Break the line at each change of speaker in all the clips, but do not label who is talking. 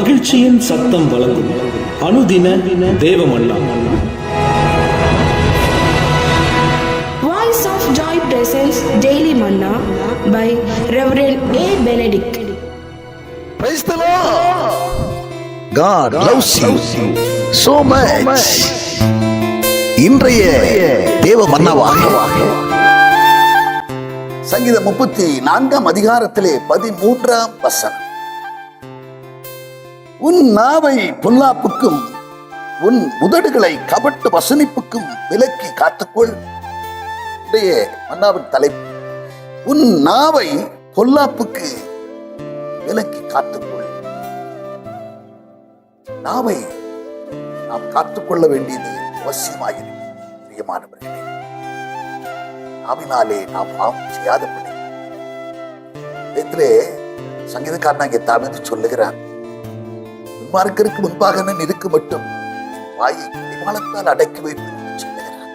மகிழ்ச்சியின் சத்தம் வழங்கும் அனுதின தேவமன்னா.
Voice of Joy presents Daily Manna by Reverend A. Benedict.
Praise the Lord. God loves you so much. இன்றைய தேவ மன்னாவாக சங்கீதம் 34 அதிகாரத்திலே 13 வசனம். உன் நாவை பொல்லாப்புக்கும் உன் உதடுகளை கபட்டு வசனிப்புக்கும் விலக்கி காத்துக்கொள். மன்னாவின் தலைப்பு, உன் நாவை பொல்லாப்புக்கு விலக்கி காத்துக்கொள். நாவை நாம் காத்துக்கொள்ள வேண்டியது அவசியமாகிறது. பிரியமானவர்களே, நாவினாலே நாம் பாவம் செய்யாதபடி சங்கீதக்காரனாகிய தாவீது சொல்லுகிறான், துன்மார்க்கருக்கு முன்பாக நான் இருக்க மட்டும் வாயை கடிவாளத்தால் அடக்கி வைப்பேன் என்று சொல்லுகிறான்.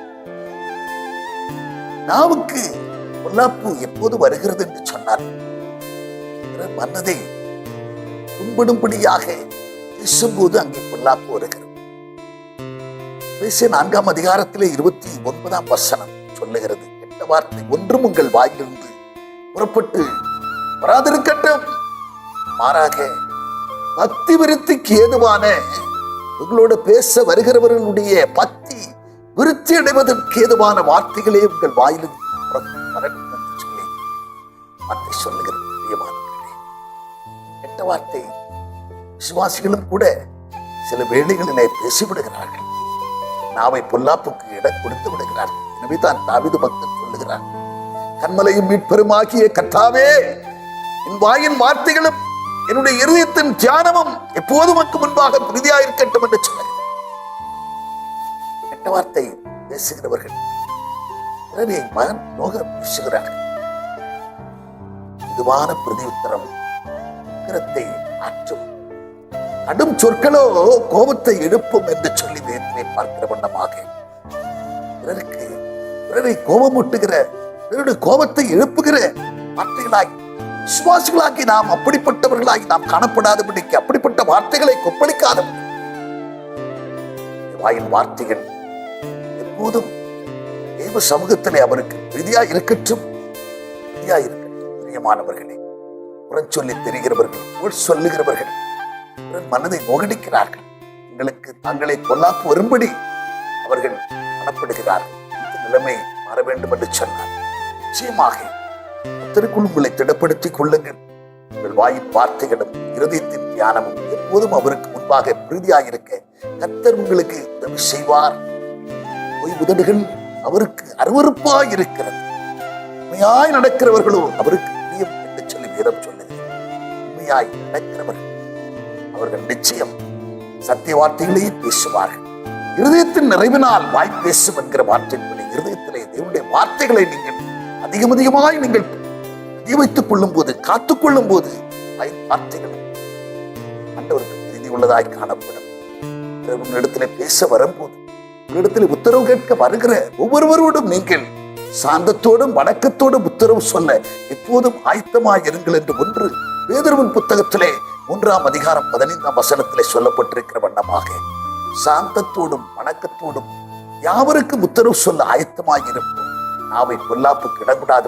நாவுக்கு பொல்லாப்பு எப்போது வருகிறது என்று சொன்னார், மனதை துன்படும்படியாக பேசும்போது அங்கே பொல்லாப்பு வருகிறது. 4 அதிகாரத்திலே 29 வசனம் சொல்லுகிறது, கெட்ட வார்த்தை ஒன்றும் உங்கள் வாயிலிருந்து புறப்பட்டு வராதிருக்கட்டும், மாறாக பக்தி விருத்திக்கு ஏதுவான உங்களோடு பேச வருகிறவர்களுடைய பக்தி விருத்தி அடைவதற்கு ஏதுவான வார்த்தைகளே உங்கள் வாயிலிருந்து வரட்டும் என்று சொல்லி வார்த்தை சொல்லுகிறது. கெட்ட வார்த்தை விசுவாசிகளும் கூட சில வேளைகளிலே பேசிவிடுகிறார்கள், நாவை பொல்லாப்புக்கு இடம் கொடுத்து விடுகிறார்கள். எனவே தான் தாவீது பக்தன் சொல்லுகிறார், கன்மலையும் மீட்பெருமாகிய கர்த்தாவே, என் வாயின் வார்த்தைகளும் என்னுடைய இருதயத்தின் தியானமும் எப்போதும் உமக்கு முன்பாக பிரதியாயிருக்கட்டும் என்று சொல்லுகிறார். கெட்ட வார்த்தை பேசுகிறவர்கள் மகன் நோக பேசுகிறார்கள். இதுவான பிரதியுத்தரம் ஆற்றும். கடும் சொற்களோ கோபத்தை எழுப்பும் என்று சொல்லி வேதனை பார்க்கிற வண்ணமாக பிறரை கோபமூட்டுகிற, பிறருடைய கோபத்தை எழுப்புகிற வார்த்தைகளாகி விசுவாசிகளாகி நாம் அப்படிப்பட்டவர்களாகி நாம் காணப்படாதபடிக்கு அப்படிப்பட்ட வார்த்தைகளை கொப்பளிக்காத வாயின் வார்த்தைகள் எப்போதும் தேவ சமூகத்திலே அவருக்கு பிரீதியா இருக்கட்டும். பிரியமானவர்களே, புறச்சொல்லி தெரிகிறவர்கள், ஊர் சொல்லுகிறவர்கள் மனதை நோகடிக்கிறார்கள். எங்களுக்கு தங்களை பொல்லாப்பு வரும்படி அவர்கள் மனப்படுகிறார்கள். இந்த நிலைமை மாற வேண்டும் என்று சொன்னார். நிச்சயமாக கர்த்தருக்குள் உங்களை திடப்படுத்திக் கொள்ளுங்கள். உங்கள் வாயின் வார்த்தைகளும் இருதயத்தின் தியானமும் எப்போதும் அவருக்கு முன்பாக பிரீதியாயிருக்க கர்த்தர் உங்களுக்கு உதவி செய்வார். பொய் உதடுகள் அவருக்கு அருவருப்பாய் இருக்கிறது, உண்மையாய் நடக்கிறவர்களோ அவருக்கு பிரியம் என்று சொல்லி வேதம் சொல்லுகிறது. உண்மையாய் நடக்கிறவர்கள் அவர்கள் நிச்சயம் சத்திய வார்த்தைகளையே பேசுவார்கள். இருதயத்தின் நிறைவினால் வாய் பேசும் என்கிற வார்த்தையின்படி இருதயத்திலே தேவனுடைய வார்த்தைகளை நீங்கள் அதிகமாய் நீங்கள் வைத்துக் கொள்ளும் போது, காத்துக்கொள்ளும் போது வார்த்தைகள் ஆண்டவருக்கு பிரீதி உள்ளதாய் காணப்படும். உங்களிடத்திலே பேச வரும்போது, உங்களிடத்தில் உத்தரவு கேட்க வருகிற ஒவ்வொருவரோடும் நீங்கள் சாந்தத்தோடும் வணக்கத்தோடும் உத்தரவு சொல்ல எப்போதும் ஆயத்தமாய் இருங்கள் என்று ஒன்று பேதுருவின் புத்தகத்திலே 3 அதிகாரம் 15 வசனத்திலே சொல்லப்பட்டிருக்கிற வண்ணமாக சாந்தத்தோடும் வணக்கத்தோடும் யாவருக்கும் உத்தரவு சொல்ல ஆயத்தமாய் இருப்போம். நாவை பொல்லாப்புக்கு இடக்கூடாது.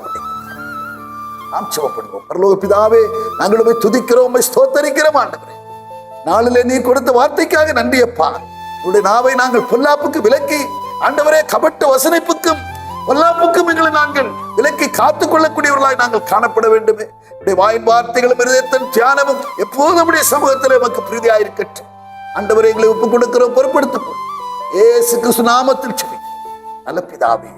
நாம் ஜெபம் பண்ணுவோம். பரலோக பிதாவே, நாங்கள் உம்மை துதிக்கிறோம், உம்மை ஸ்தோத்தரிக்கிறோம். ஆண்டவரே, நாளிலே நீர் கொடுத்த வார்த்தைக்காக நன்றி அப்பா. உங்களுடைய நாவை நாங்கள் பொல்லாப்புக்கு விலக்கி, ஆண்டவரே, கபட்டு வசனிப்புக்கும் பொல்லாப்புக்கும் எங்களை நாங்கள் விலக்கி காத்துக் கொள்ளக்கூடியவர்களாய் நாங்கள் காணப்பட வேண்டுமே. வாயின் வார்த்தைகளும் இருதயத்தின் தியானமும் எப்போதும் நம்முடைய சமூகத்தில் நமக்கு பிரீதியாயிருக்கட்டும். ஆண்டவரை எங்களை ஒப்புக் கொடுக்கிறோம், பொறுப்படுத்திக் கொள்ளும். இயேசு கிறிஸ்து நாமத்தில் ஜெபிக்கிறோம் நல்ல பிதாவே.